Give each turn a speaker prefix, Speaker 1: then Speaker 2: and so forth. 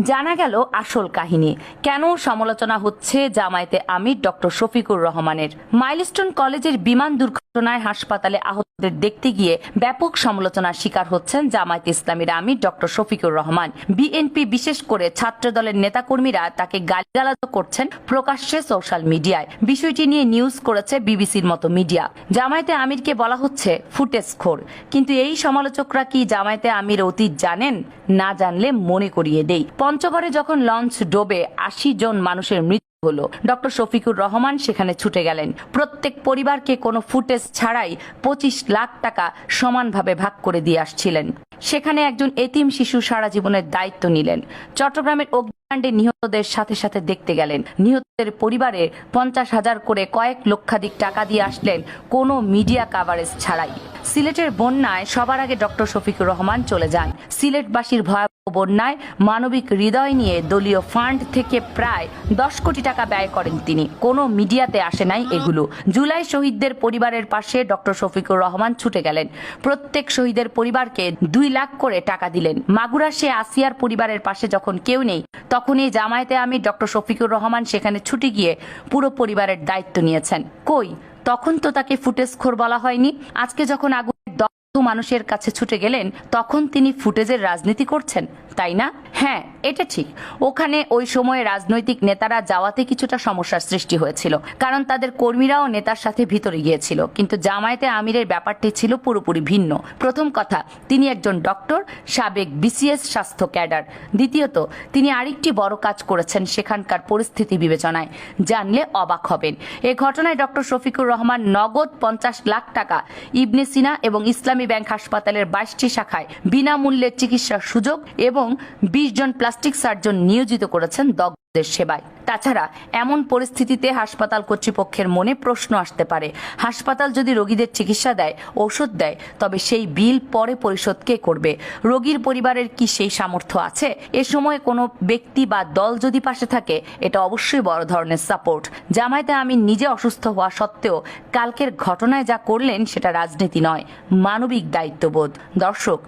Speaker 1: জানা গেল আসল কাহিনী। কেন সমালোচনা হচ্ছে জামায়াতে আমির ডক্টর শফিকুর রহমানের। মাইলস্টোন কলেজের বিমান দুর্ঘটনায় হাসপাতালে আহতদের দেখতে গিয়ে ব্যাপক সমালোচনার শিকার হচ্ছেন জামায়াত ইসলামীর আমির ডক্টর শফিকুর রহমান। বিএনপি বিশেষ করে ছাত্র দলের নেতাকর্মীরা তাকে গালিগালাজ করছেন প্রকাশ্যে সোশ্যাল মিডিয়ায়। বিষয়টি নিয়ে নিউজ করেছে বিবিসির মতো মিডিয়া। জামায়াতে আমিরকে বলা হচ্ছে ফুটেজখোর। কিন্তু এই সমালোচকরা কি জামায়াতে আমির অতীত জানেন? না জানলে মনে করিয়ে দেই। পঞ্চগড়ে যখন লঞ্চ ডোবে ৮০ জন মানুষের মৃত্যু হলো, ডক্টর শফিকুর রহমান সেখানে ছুটে গেলেন। প্রত্যেক পরিবারকে কোনো ফুটেজ ছাড়াই ২৫ লাখ টাকা সমানভাবে ভাগ করে দিয়ে আসছিলেন। সেখানে একজন এতিম শিশু সারা জীবনের দায়িত্ব নিলেন। চট্টগ্রামের অগ্নিকাণ্ডে নিহতদের সাথে সাথে দেখতে গেলেন। নিহতদের পরিবারে ৫০,০০০ করে কয়েক লক্ষাধিক টাকা দিয়ে আসলেন কোনো মিডিয়া কাভারেজ ছাড়াই। সিলেটের বন্যায় সবার আগে ডক্টর শফিকুর রহমান চলে যান। সিলেটবাসীর ভয়াবহ বন্যায় মানবিক হৃদয় নিয়ে দলীয় ফান্ড থেকে প্রায় ১০ কোটি টাকা ব্যয় করেন তিনি। কোনো মিডিয়াতে আসে নাই এগুলো। জুলাই শহীদদের পরিবারের পাশে ডক্টর শফিকুর রহমান ছুটে গেলেন। প্রত্যেক শহীদের পরিবারকে ২ লাখ করে টাকা দিলেন। মাগুরা সে আসিয়ার পরিবারের পাশে যখন কেউ নেই, তখনই জামায়াতে আমির ডক্টর শফিকুর রহমান সেখানে ছুটে গিয়ে পুরো পরিবারের দায়িত্ব নিয়েছেন। কই, তখন তো তাকে ফুটেজখোর বলা হয়নি। আজকে যখন আগুনের দগ্ধ মানুষের কাছে ছুটে গেলেন, তখন তিনি ফুটেজের রাজনীতি করছেন, তাই না? হ্যাঁ, এটা ঠিক। ওখানে ওই সময়ে রাজনৈতিক নেতারা যাওয়াতে কিছুটা সমস্যার সৃষ্টি হয়েছিল, কারণ তাদের কর্মীরাও নেতার সাথে ভিতরে গিয়েছিল। কিন্তু জামায়াতে আমিরের ব্যাপারটি ছিল পুরোপুরি ভিন্ন। প্রথম কথা, তিনি একজন ডক্টর, সাবেক বিসিএস স্বাস্থ্য ক্যাডার। দ্বিতীয়ত, তিনি আরেকটি বড় কাজ করেছেন সেখানকার পরিস্থিতি বিবেচনায়। জানলে অবাক হবেন। এ ঘটনায় ডক্টর শফিকুর রহমান নগদ ৫০ লাখ টাকা ইবনে সিনা এবং ইসলামী ব্যাংক হাসপাতালের ২২টি শাখায় বিনামূল্যে চিকিৎসার সুযোগ এবং ২০ জন প্লাস্টিক সার্জন নিয়োজিত করেছেন দগ্ধদের সেবায়। তাছাড়া এমন পরিস্থিতিতে হাসপাতাল কর্তৃপক্ষের মনে প্রশ্ন আসতে পারে, হাসপাতাল যদি রোগীদের চিকিৎসা দেয়, ঔষধ দেয়, তবে সেই বিল পরে পরিশোধ কে করবে? রোগীর পরিবারের কি সেই সামর্থ্য আছে? এ সময় কোনো ব্যক্তি বা দল যদি পাশে থাকে, এটা অবশ্যই বড় ধরনের সাপোর্ট। জামায়াতে আমির নিজে অসুস্থ হওয়া সত্ত্বেও কালকের ঘটনায় যা করলেন সেটা রাজনীতি নয়, মানবিক দায়িত্ববোধ। দর্শক,